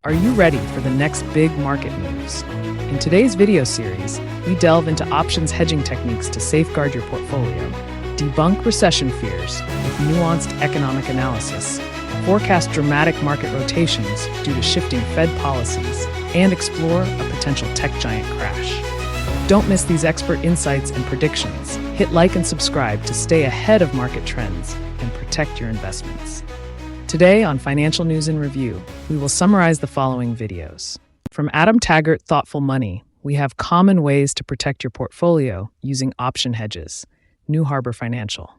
Are you ready for the next big market moves? In today's video series, we delve into options hedging techniques to safeguard your portfolio, debunk recession fears with nuanced economic analysis, forecast dramatic market rotations due to shifting Fed policies, and explore a potential tech giant crash. Don't miss these expert insights and predictions. Hit like and subscribe to stay ahead of market trends and protect your investments. Today on Financial News in Review, we will summarize the following videos. From Adam Taggart, Thoughtful Money, we have common ways to protect your portfolio using option hedges, New Harbor Financial.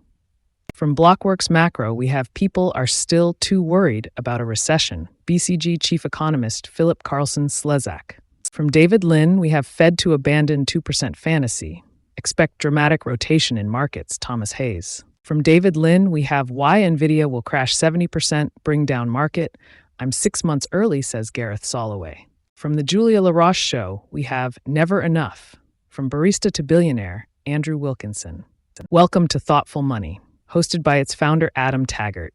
From Blockworks Macro, we have People Are Still Too Worried About a Recession, BCG Chief Economist Philipp Carlsson-Szlezak. From David Lin, we have Fed to Abandon 2% Fantasy, Expect Dramatic Rotation in Markets, Thomas Hayes. From David Lin, we have Why NVIDIA Will Crash 70%, Bring Down Market. I'm 6 months early, says Gareth Soloway. From the Julia Roche Show, we have Never Enough. From Barista to Billionaire, Andrew Wilkinson. Welcome to Thoughtful Money, hosted by its founder Adam Taggart.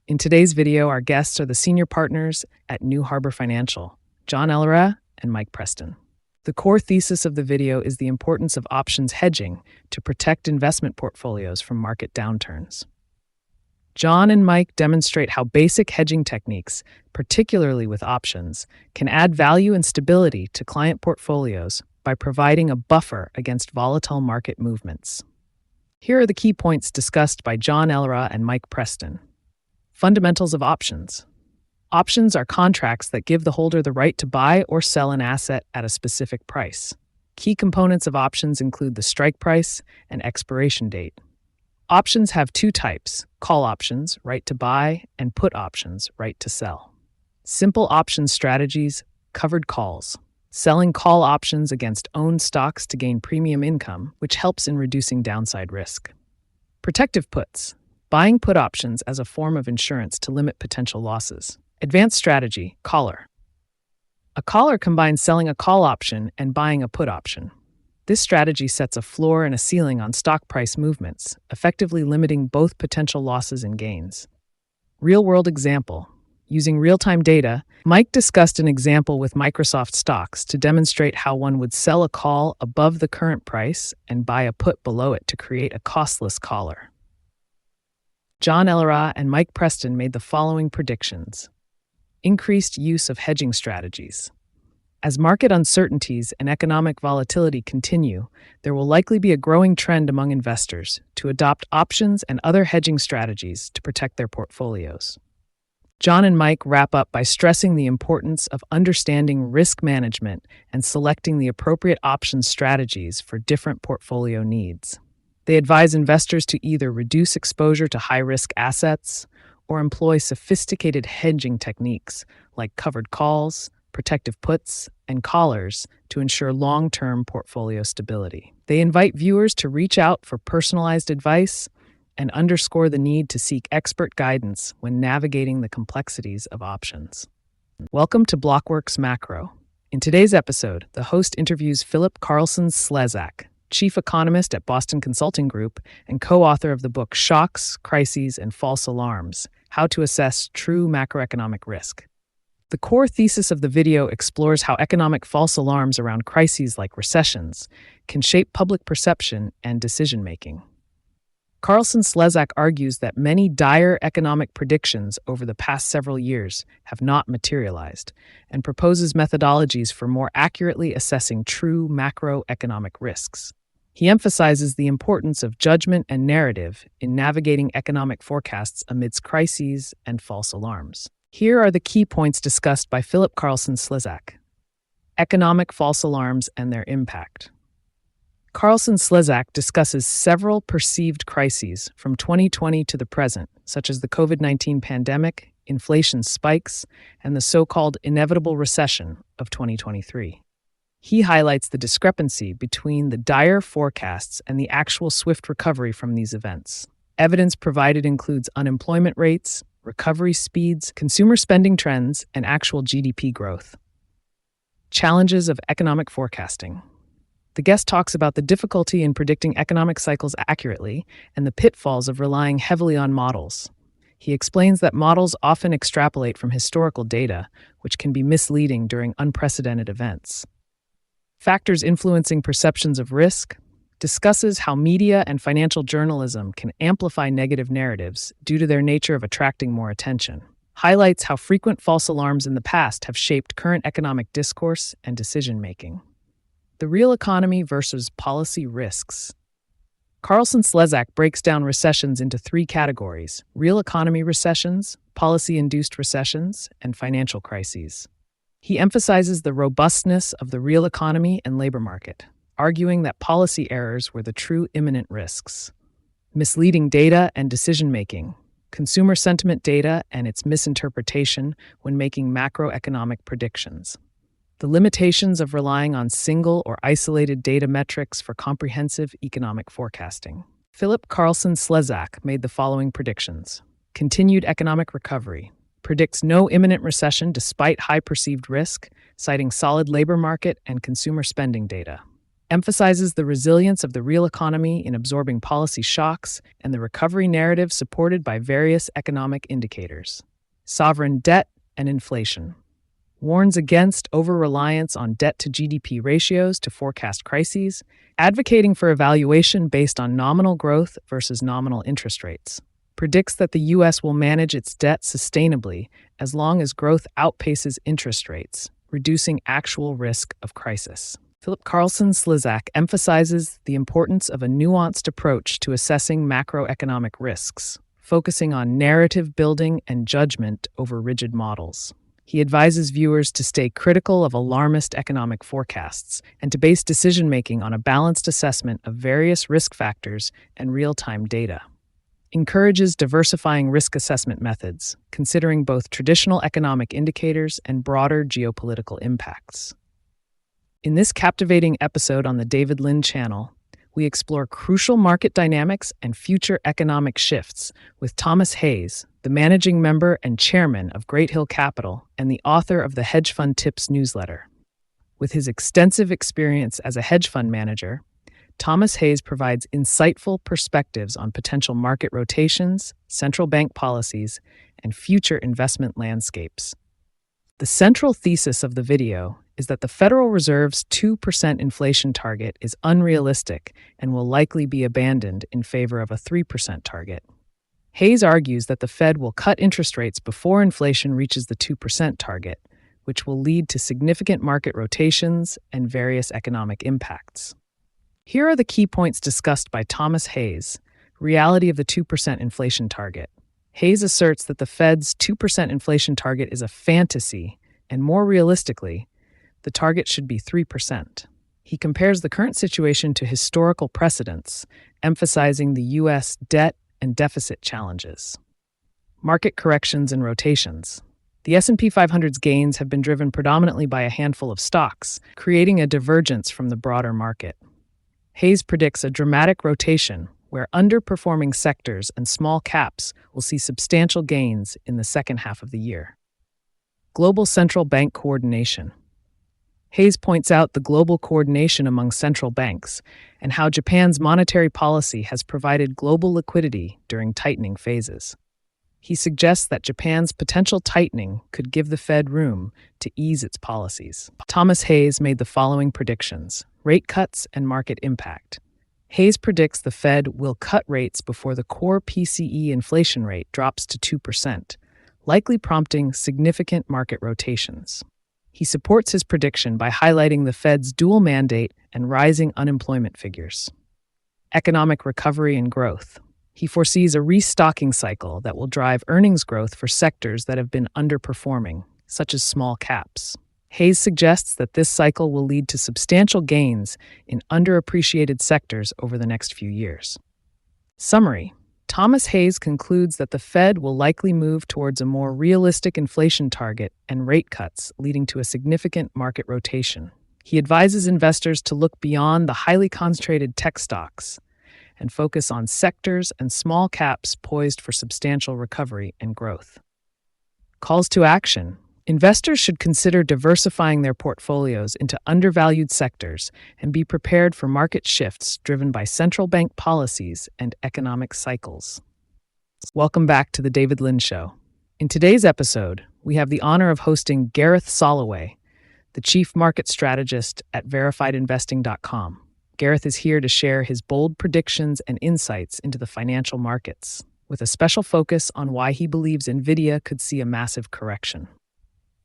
In today's video, our guests are the senior partners at New Harbor Financial, John Elra and Mike Preston. The core thesis of the video is the importance of options hedging to protect investment portfolios from market downturns. John and Mike demonstrate how basic hedging techniques, particularly with options, can add value and stability to client portfolios by providing a buffer against volatile market movements. Here are the key points discussed by John Elra and Mike Preston. Fundamentals of options. Options are contracts that give the holder the right to buy or sell an asset at a specific price. Key components of options include the strike price and expiration date. Options have two types: call options, right to buy, and put options, right to sell. Simple option strategies: covered calls, selling call options against owned stocks to gain premium income, which helps in reducing downside risk. Protective puts, buying put options as a form of insurance to limit potential losses. Advanced strategy, collar. A collar combines selling a call option and buying a put option. This strategy sets a floor and a ceiling on stock price movements, effectively limiting both potential losses and gains. Real-world example. Using real-time data, Mike discussed an example with Microsoft stocks to demonstrate how one would sell a call above the current price and buy a put below it to create a costless collar. John Elra and Mike Preston made the following predictions. Increased use of hedging strategies. As market uncertainties and economic volatility continue, there will likely be a growing trend among investors to adopt options and other hedging strategies to protect their portfolios. John and Mike wrap up by stressing the importance of understanding risk management and selecting the appropriate option strategies for different portfolio needs. They advise investors to either reduce exposure to high-risk assets or employ sophisticated hedging techniques like covered calls, protective puts, and collars to ensure long-term portfolio stability. They invite viewers to reach out for personalized advice and underscore the need to seek expert guidance when navigating the complexities of options. Welcome to Blockworks Macro. In today's episode, the host interviews Philipp Carlsson-Szlezak, Chief Economist at Boston Consulting Group and co-author of the book Shocks, Crises, and False Alarms: How to Assess True Macroeconomic Risk. The core thesis of the video explores how economic false alarms around crises like recessions can shape public perception and decision-making. Carlsson-Szlezak argues that many dire economic predictions over the past several years have not materialized and proposes methodologies for more accurately assessing true macroeconomic risks. He emphasizes the importance of judgment and narrative in navigating economic forecasts amidst crises and false alarms. Here are the key points discussed by Philipp Carlsson-Szlezak. Economic false alarms and their impact. Carlsson-Szlezak discusses several perceived crises from 2020 to the present, such as the COVID-19 pandemic, inflation spikes, and the so-called inevitable recession of 2023. He highlights the discrepancy between the dire forecasts and the actual swift recovery from these events. Evidence provided includes unemployment rates, recovery speeds, consumer spending trends, and actual GDP growth. Challenges of economic forecasting. The guest talks about the difficulty in predicting economic cycles accurately and the pitfalls of relying heavily on models. He explains that models often extrapolate from historical data, which can be misleading during unprecedented events. Factors influencing perceptions of risk, discusses how media and financial journalism can amplify negative narratives due to their nature of attracting more attention. Highlights how frequent false alarms in the past have shaped current economic discourse and decision-making. The real economy versus policy risks. Carlsson-Szlezak breaks down recessions into three categories: real economy recessions, policy-induced recessions, and financial crises. He emphasizes the robustness of the real economy and labor market, arguing that policy errors were the true imminent risks. Misleading data and decision-making, consumer sentiment data and its misinterpretation when making macroeconomic predictions. The limitations of relying on single or isolated data metrics for comprehensive economic forecasting. Philipp Carlsson-Szlezak made the following predictions. Continued economic recovery. Predicts no imminent recession despite high perceived risk, citing solid labor market and consumer spending data. Emphasizes the resilience of the real economy in absorbing policy shocks and the recovery narrative supported by various economic indicators. Sovereign debt and inflation. Warns against over-reliance on debt-to-GDP ratios to forecast crises, advocating for evaluation based on nominal growth versus nominal interest rates. Predicts that the U.S. will manage its debt sustainably as long as growth outpaces interest rates, reducing actual risk of crisis. Philipp Carlsson-Szlezak emphasizes the importance of a nuanced approach to assessing macroeconomic risks, focusing on narrative building and judgment over rigid models. He advises viewers to stay critical of alarmist economic forecasts and to base decision-making on a balanced assessment of various risk factors and real-time data. Encourages diversifying risk assessment methods, considering both traditional economic indicators and broader geopolitical impacts. In this captivating episode on the David Lynn channel, we explore crucial market dynamics and future economic shifts with Thomas Hayes, the managing member and chairman of Great Hill Capital and the author of the Hedge Fund Tips newsletter. With his extensive experience as a hedge fund manager, Thomas Hayes provides insightful perspectives on potential market rotations, central bank policies, and future investment landscapes. The central thesis of the video is that the Federal Reserve's 2% inflation target is unrealistic and will likely be abandoned in favor of a 3% target. Hayes argues that the Fed will cut interest rates before inflation reaches the 2% target, which will lead to significant market rotations and various economic impacts. Here are the key points discussed by Thomas Hayes: reality of the 2% inflation target. Hayes asserts that the Fed's 2% inflation target is a fantasy, and more realistically, the target should be 3%. He compares the current situation to historical precedents, emphasizing the U.S. debt and deficit challenges. Market corrections and rotations. The S&P 500's gains have been driven predominantly by a handful of stocks, creating a divergence from the broader market. Hayes predicts a dramatic rotation where underperforming sectors and small caps will see substantial gains in the second half of the year. Global central bank coordination. Hayes points out the global coordination among central banks and how Japan's monetary policy has provided global liquidity during tightening phases. He suggests that Japan's potential tightening could give the Fed room to ease its policies. Thomas Hayes made the following predictions: rate cuts and market impact. Hayes predicts the Fed will cut rates before the core PCE inflation rate drops to 2%, likely prompting significant market rotations. He supports his prediction by highlighting the Fed's dual mandate and rising unemployment figures. Economic recovery and growth. He foresees a restocking cycle that will drive earnings growth for sectors that have been underperforming, such as small caps. Hayes suggests that this cycle will lead to substantial gains in underappreciated sectors over the next few years. Summary. Thomas Hayes concludes that the Fed will likely move towards a more realistic inflation target and rate cuts, leading to a significant market rotation. He advises investors to look beyond the highly concentrated tech stocks and focus on sectors and small caps poised for substantial recovery and growth. Calls to action. Investors should consider diversifying their portfolios into undervalued sectors and be prepared for market shifts driven by central bank policies and economic cycles. Welcome back to the David Lynn Show. In today's episode, we have the honor of hosting Gareth Soloway, the Chief Market Strategist at VerifiedInvesting.com. Gareth is here to share his bold predictions and insights into the financial markets, with a special focus on why he believes NVIDIA could see a massive correction.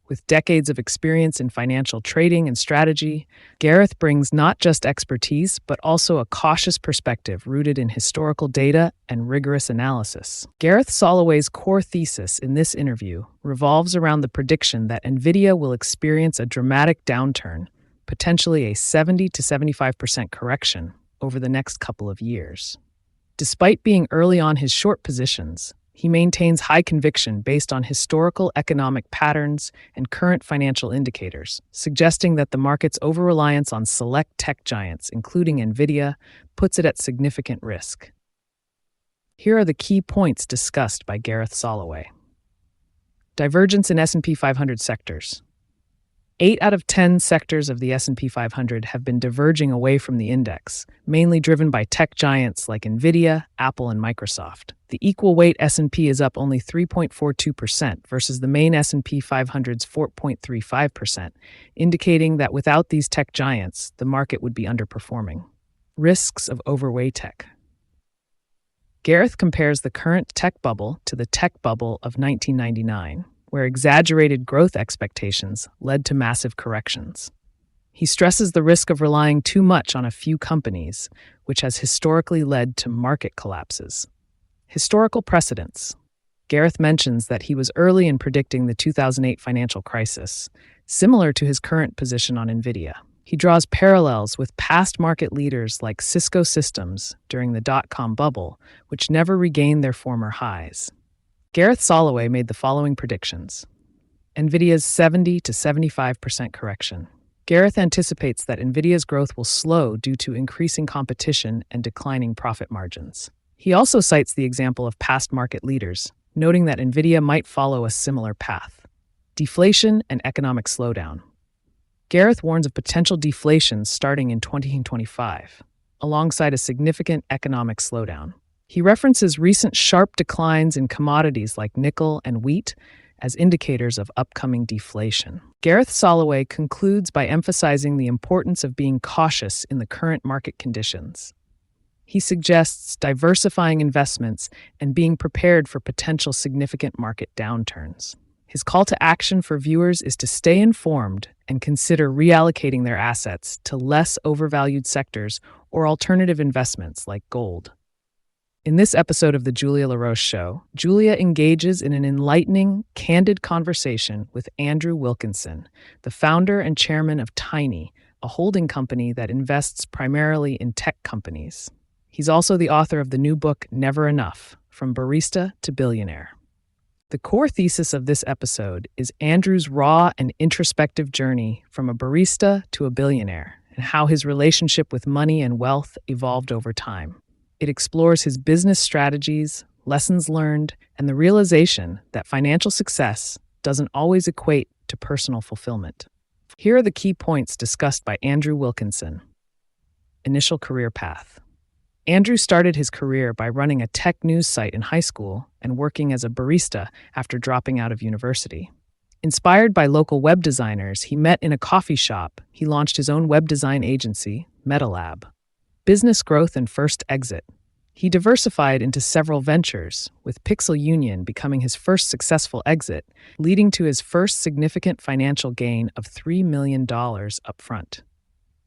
With decades of experience in financial trading and strategy, Gareth brings not just expertise, but also a cautious perspective rooted in historical data and rigorous analysis. Gareth Soloway's core thesis in this interview revolves around the prediction that NVIDIA will experience a dramatic downturn, potentially a 70 to 75% correction over the next couple of years. Despite being early on his short positions, he maintains high conviction based on historical economic patterns and current financial indicators, suggesting that the market's over-reliance on select tech giants, including NVIDIA, puts it at significant risk. Here are the key points discussed by Gareth Soloway. Divergence in S&P 500 sectors. 8 out of 10 sectors of the S&P 500 have been diverging away from the index, mainly driven by tech giants like NVIDIA, Apple, and Microsoft. The equal weight S&P is up only 3.42% versus the main S&P 500's 4.35%, indicating that without these tech giants, the market would be underperforming. Risks of overweight tech. Gareth compares the current tech bubble to the tech bubble of 1999. Where exaggerated growth expectations led to massive corrections. He stresses the risk of relying too much on a few companies, which has historically led to market collapses. Historical precedents. Gareth mentions that he was early in predicting the 2008 financial crisis, similar to his current position on NVIDIA. He draws parallels with past market leaders like Cisco Systems during the dot-com bubble, which never regained their former highs. Gareth Soloway made the following predictions. NVIDIA's 70 to 75% correction. Gareth anticipates that NVIDIA's growth will slow due to increasing competition and declining profit margins. He also cites the example of past market leaders, noting that NVIDIA might follow a similar path. Deflation and economic slowdown. Gareth warns of potential deflation starting in 2025, alongside a significant economic slowdown. He references recent sharp declines in commodities like nickel and wheat as indicators of upcoming deflation. Gareth Soloway concludes by emphasizing the importance of being cautious in the current market conditions. He suggests diversifying investments and being prepared for potential significant market downturns. His call to action for viewers is to stay informed and consider reallocating their assets to less overvalued sectors or alternative investments like gold. In this episode of the Julia LaRoche Show, Julia engages in an enlightening, candid conversation with Andrew Wilkinson, the founder and chairman of Tiny, a holding company that invests primarily in tech companies. He's also the author of the new book, Never Enough, From Barista to Billionaire. The core thesis of this episode is Andrew's raw and introspective journey from a barista to a billionaire, and how his relationship with money and wealth evolved over time. It explores his business strategies, lessons learned, and the realization that financial success doesn't always equate to personal fulfillment. Here are the key points discussed by Andrew Wilkinson. Initial career path. Andrew started his career by running a tech news site in high school and working as a barista after dropping out of university. Inspired by local web designers he met in a coffee shop, he launched his own web design agency, MetaLab. Business growth and first exit. He diversified into several ventures, with Pixel Union becoming his first successful exit, leading to his first significant financial gain of $3 million upfront.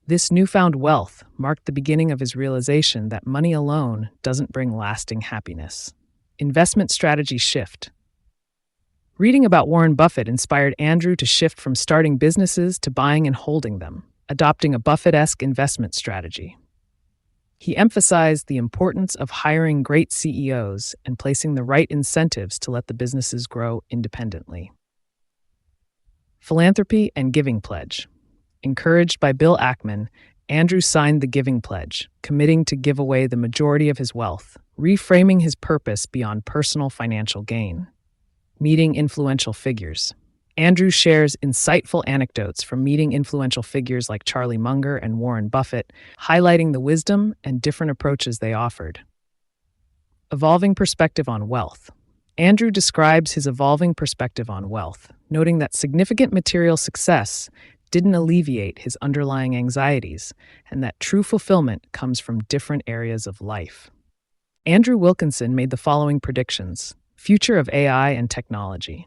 This newfound wealth marked the beginning of his realization that money alone doesn't bring lasting happiness. Investment strategy shift. Reading about Warren Buffett inspired Andrew to shift from starting businesses to buying and holding them, adopting a Buffett-esque investment strategy. He emphasized the importance of hiring great CEOs and placing the right incentives to let the businesses grow independently. Philanthropy and Giving Pledge. Encouraged by Bill Ackman, Andrew signed the Giving Pledge, committing to give away the majority of his wealth, reframing his purpose beyond personal financial gain. Meeting influential figures. Andrew shares insightful anecdotes from meeting influential figures like Charlie Munger and Warren Buffett, highlighting the wisdom and different approaches they offered. Evolving perspective on wealth. Andrew describes his evolving perspective on wealth, noting that significant material success didn't alleviate his underlying anxieties, and that true fulfillment comes from different areas of life. Andrew Wilkinson made the following predictions: future of AI and technology.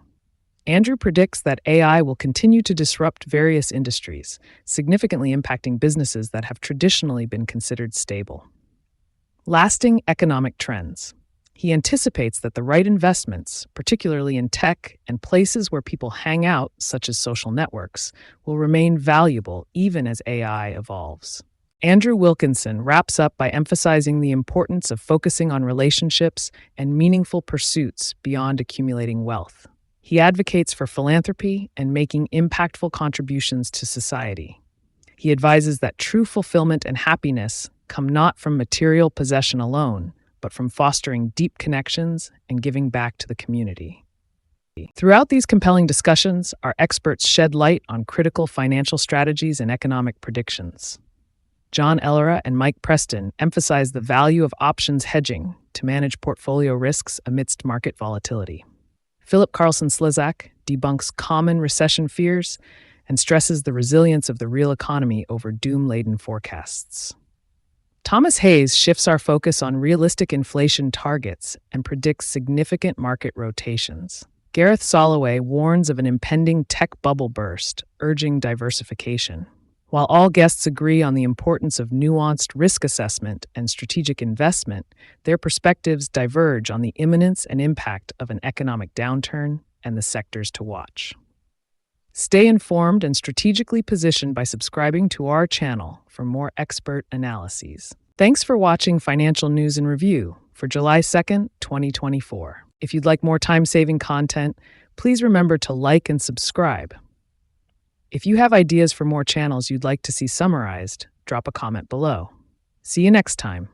Andrew predicts that AI will continue to disrupt various industries, significantly impacting businesses that have traditionally been considered stable. Lasting economic trends. He anticipates that the right investments, particularly in tech and places where people hang out, such as social networks, will remain valuable even as AI evolves. Andrew Wilkinson wraps up by emphasizing the importance of focusing on relationships and meaningful pursuits beyond accumulating wealth. He advocates for philanthropy and making impactful contributions to society. He advises that true fulfillment and happiness come not from material possession alone, but from fostering deep connections and giving back to the community. Throughout these compelling discussions, our experts shed light on critical financial strategies and economic predictions. John Ellera and Mike Preston emphasize the value of options hedging to manage portfolio risks amidst market volatility. Philipp Carlsson-Szlezak debunks common recession fears and stresses the resilience of the real economy over doom-laden forecasts. Thomas Hayes shifts our focus on realistic inflation targets and predicts significant market rotations. Gareth Soloway warns of an impending tech bubble burst, urging diversification. While all guests agree on the importance of nuanced risk assessment and strategic investment, their perspectives diverge on the imminence and impact of an economic downturn and the sectors to watch. Stay informed and strategically positioned by subscribing to our channel for more expert analyses. Thanks for watching Financial News in Review for July 2nd, 2024. If you'd like more time-saving content, please remember to like and subscribe. If you have ideas for more channels you'd like to see summarized, drop a comment below. See you next time.